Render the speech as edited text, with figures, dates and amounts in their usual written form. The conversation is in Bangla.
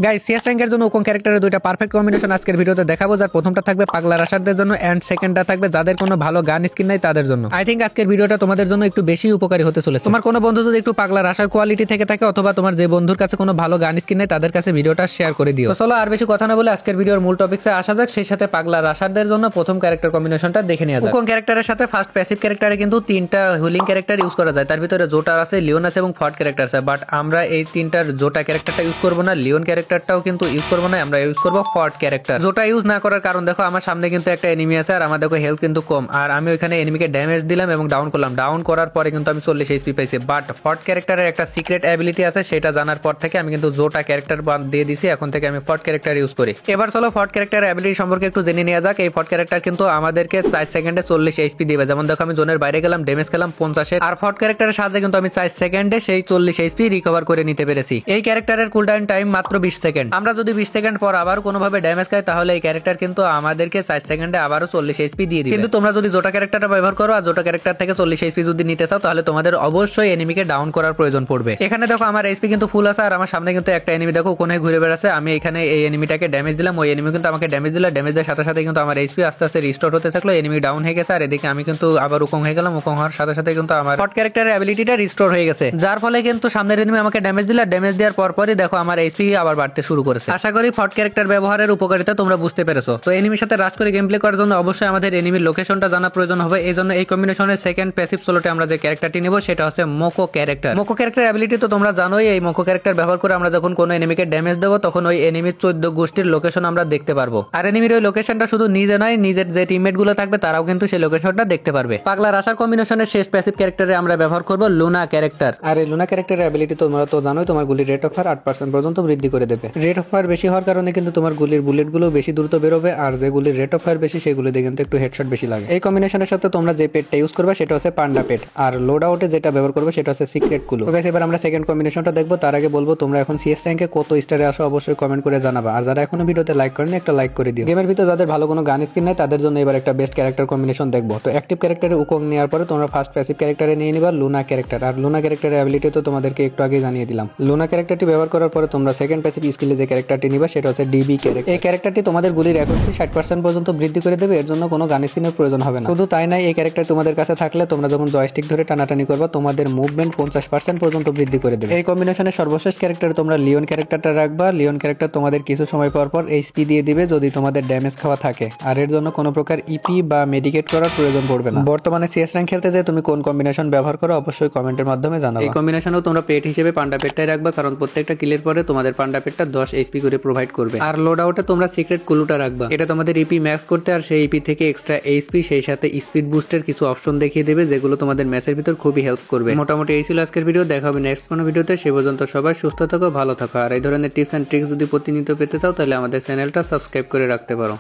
গাইস সিএস র্যাঙ্কের জন্য ওকং ক্যারেক্টারের দুইটা পারফেক্ট কম্বিনেশন আজকের ভিডিওতে দেখাবো। যার প্রথমটা থাকবে পাগলা রাশারদের জন্য এন্ড সেকেন্ডটা থাকবে যাদের কোনো ভালো গান স্কিন নাই তাদের জন্য। আই থিঙ্ক আজকের ভিডিওটা তোমাদের জন্য একটু বেশি উপকারী হতে চলেছে। তোমার কোনো বন্ধু যদি একটু পাগলা রাশার কোয়ালিটি থেকে থাকে অথবা তোমার যে বন্ধুর কাছে কোনো ভালো গান স্কিন নাই তাদের কাছে ভিডিওটা শেয়ার করে দিও। তো চলো আর বেশি কথা না বলে আজকের ভিডিওর মূল টপিকসে আসা যাক। সেই সাথে পাগলা রাশারদের জন্য প্রথম ক্যারেক্টার কম্বিনেশনটা দেখে নেওয়া যাক। ওকং ক্যারেক্টারের সাথে ফার্স্ট প্যাসিভ ক্যারেক্টারে কিন্তু তিনটা হুলিং ক্যারেক্টার ইউজ করা যায়। তার ভিতরে জোটার আছে, লিওন আছে এবং ফট ক্যারেক্টার আছে। বাট আমরা এই তিনটার জোটা ক্যারেক্টারটা ইউজ করবো না, লিওন ক্যারেক্টারটাও কিন্তু ইউজ করবো না, আমরা ইউজ করবো ফট ক্যারেক্টার। জোটা ইউজ না করার কারণ দেখো আমার সামনে কিন্তু একটা এনিমি আছে আর আমার দেখো হেলথ কিন্তু কম, আর আমি ওইখানে এনিমিকে ড্যামেজ দিলাম এবং ডাউন করলাম। ডাউন করার পরে কিন্তু আমি 40 এইচপি পাইছি। বাট ফট ক্যারেক্টারের একটা সিক্রেট অ্যাবিলিটি আছে, সেটা জানার পর থেকে আমি কিন্তু জোটা ক্যারেক্টার দিয়ে দিছি। এখন থেকে আমি ফট ক্যারেক্টার ইউজ করি। এবার চলো ফট ক্যারেক্টার অ্যাবিলিটি সম্পর্কে একটু জেনে নেওয়া যাক। এই ফট ক্যারেক্টার কিন্তু আমাদেরকে 4 সেকেন্ডে 40 এইচপি দিবে। যেমন দেখো আমি জোনের বাইরে গেলাম, ড্যামেজ খেলাম 50 আর ফট ক্যারেক্টারের সাথে কিন্তু আমি 4 সেকেন্ডে সেই 40 এইচপি রিকভার করে নিতে পেরেছি। এই ক্যারেক্টারের কুলডাউন টাইম মাত্র 20 সেকেন্ড। আমরা যদি 20 সেকেন্ড পর আবার কোনোভাবে ড্যামেজ খাই তাহলে এই ক্যারেক্টার কিন্তু আমাদেরকে 4 সেকেন্ডে আবারও 40 এইচপি দিয়ে দিবে। কিন্তু তোমরা যদি জোটা ক্যারেক্টারটা ব্যবহার করো আর জোটা ক্যারেক্টার থেকে 40 এইচপি যদি নিতে চাও তাহলে তোমাদের অবশ্যই এনিমিকে ডাউন করার প্রয়োজন পড়বে। এখানে দেখো আমার এইচপি কিন্তু ফুল আছে আর আমার সামনে কিন্তু একটা এনিমি দেখো কোণে ঘুরে বেড়াচ্ছে। আমি এখানে এই এনিমিটাকে ড্যামেজ দিলাম, ওই এনিমি কিন্তু আমাকে ড্যামেজ দিল। ড্যামেজ দেওয়ার সাথে সাথে কিন্তু আমার এইচপি আস্তে আস্তে রিস্টোর হতে থাকলো, এনিমি ডাউন হয়ে গেছে। আর এদিকে আমি কিন্তু আবার উকং হয়ে গেলাম, উকং হওয়ার সাথে সাথে কিন্তু আমার ফট ক্যারেক্টারের অ্যাবিলিটিটা রিস্টোর হয়ে গেছে। যার ফলে কিন্তু সামনের এনিমি আমাকে ড্যামেজ দিল, ড্যামেজ দেওয়ার পরপরই দেখো আমার এইচপি আবার বাড়তে শুরু করেছে। আশা করি ফট ক্যারেক্টার ব্যবহারের উপকারিতা তোমরা বুঝতে পেরেছো। তো এনিমির সাথে রাশ করে গেম প্লে করার জন্য অবশ্যই আমাদের এনিমির লোকেশনটা জানা প্রয়োজন হবে। এই জন্য এই কম্বিনেশনের সেকেন্ড প্যাসিভ সোলোতে আমরা যে ক্যারেক্টারটি নেব সেটা হচ্ছে মোকো ক্যারেক্টার। মোকো ক্যারেক্টার অ্যাবিলিটি তো তোমরা জানোই। এই মোকো ক্যারেক্টার ব্যবহার করে আমরা যখন কোনো এনিমিকে ড্যামেজ দেবো তখন ওই এনিমির 14 গোষ্ঠীর লোকেশন আমরা দেখতে পারবো। আর এনিমির ওই লোকেশনটা শুধু নিজে নয়, নিজের যে টিমমেট গুলো থাকবে তারাও কিন্তু সেই লোকেশনটা দেখতে পারবে। পাগলা রাশার কম্বিনেশনের শেষ প্যাসিভ ক্যারেক্টারে আমরা ব্যবহার করব লুনা ক্যারেক্টার। আর এই লুনা ক্যারেক্টারের অ্যাবিলিটি তোমরা তো জানোই, তোমার গুলির রেট অফ ফায়ার 8% পর্যন্ত বৃদ্ধি করে দেবে। রেট অফ ফায়ার বেশি হওয়ার কারণে কিন্তু তোমার গুলির বুলেট গুলো বেশি দ্রুত বেরোবে, আর যে গুলির রেট অফ ফায়ার বেশি সেগুলো দিয়ে কিন্তু একটু হেডশট বেশি লাগে। এই কম্বিনেশনের সাথে তোমরা যে পেটটা ইউজ করবে সেটা হচ্ছে পান্ডা পেট, আর লোড আউটে যেটা ব্যবহার করবে সেটা হচ্ছে সিক্রেট কুলো। তো গাইস এবার আমরা সেকেন্ড কম্বিনেশনটা দেখবো। তার আগে বলবো তোমরা এখন সিএস র্যাঙ্কে কত স্টারে আসো অবশ্যই কমেন্ট করে জানাবা। আর যারা এখনো ভিডিওতে লাইক করেনি একটা লাইক করে দিও। গেমের ভিতরে যাদের ভালো কোনো গান স্কিন নাই তাদের জন্য এবার একটা বেস্ট ক্যারেক্টার কম্বিনেশন দেখবো। তো অ্যাক্টিভ ক্যারেক্টারে উকং নেওয়ার পরে তোমরা ফার্স্ট প্যাসিভ ক্যারেক্টারে নিয়ে নিবা লুনা ক্যারেক্টার। আর লুনা ক্যারেক্টারের অ্যাবিলিটি তো তোমাদেরকে একটু আগে জানিয়ে দিলাম। লুনা ক্যারেক্টারটি ব্যবহার করার পরে তোমরা সেকেন্ড প্যাসিভ স্কিলে যে ক্যারেক্টারটি নিবা সেটা হচ্ছে ডিবি ক্যারেক্টার। এই ক্যারেক্টারটি তোমাদের গুলির অ্যাকুরেসি 60% পর্যন্ত বৃদ্ধি করে দেবে। এর জন্য কোনো গান স্কিনের প্রয়োজন হবে না। শুধু তাই নাই, এই ক্যারেক্টার তোমাদের কাছে থাকলে তোমরা যখন জয়স্টিক ধরে টানাটানি করবা তোমাদের মুভমেন্ট 50% পর্যন্ত বৃদ্ধি করে দেবে। এই কম্বিনেশনের সর্বশেষ ক্যারেক্টার তোমরা লিওন ক্যারেক্টারটা রাখবা। লিওন ক্যারেক্টার তোমাদের কিছু সময় পর পর এইচপি দিয়ে দিবে যদি তোমাদের ড্যামেজ খাওয়া থাকে, আর এর জন্য কোনো প্রকার ইপি বা মেডিকেট করার প্রয়োজন পড়বে না। বর্তমানে সিএস র্যাঙ্ক খেলতে যে তুমি কোন কম্বিনেশন ব্যবহার করো অবশ্যই কমেন্টের মাধ্যমে জানাও। এই কম্বিনেশনও তোমরা পেট হিসেবে পান্ডা পেটটাই রাখবা, কারণ প্রত্যেকটা কিলের পরে তোমাদের পান্ডা পেটটা 10 এইচপি করে প্রোভাইড করবে। আর লোড আউটে তোমরা সিক্রেট কুলুটা রাখবা, এটা তোমাদের ইপি ম্যাক্স করতে আর সেই ইপি থেকে এক্সট্রা এইচপি সেই সাথে স্পিড বুস্টের কিছু অপশন দেখিয়ে দেবে যেগুলো তোমাদের ম্যাচের ভিতর খুবই হেল্প করবে। মোটামুটি এই ছিল আজকের ভিডিও। দেখা হবে নেক্সট কোনো ভিডিওতে। সে পর্যন্ত সবাই সুস্থ থাকো, ভালো থাকো। আর এই ধরনের টিপস এন্ড ট্রিক্স যদি প্রতিনিয়ত পেতে চাও তাহলে আমাদের চ্যানেলটা সাবস্ক্রাইব করে রাখতে পারো।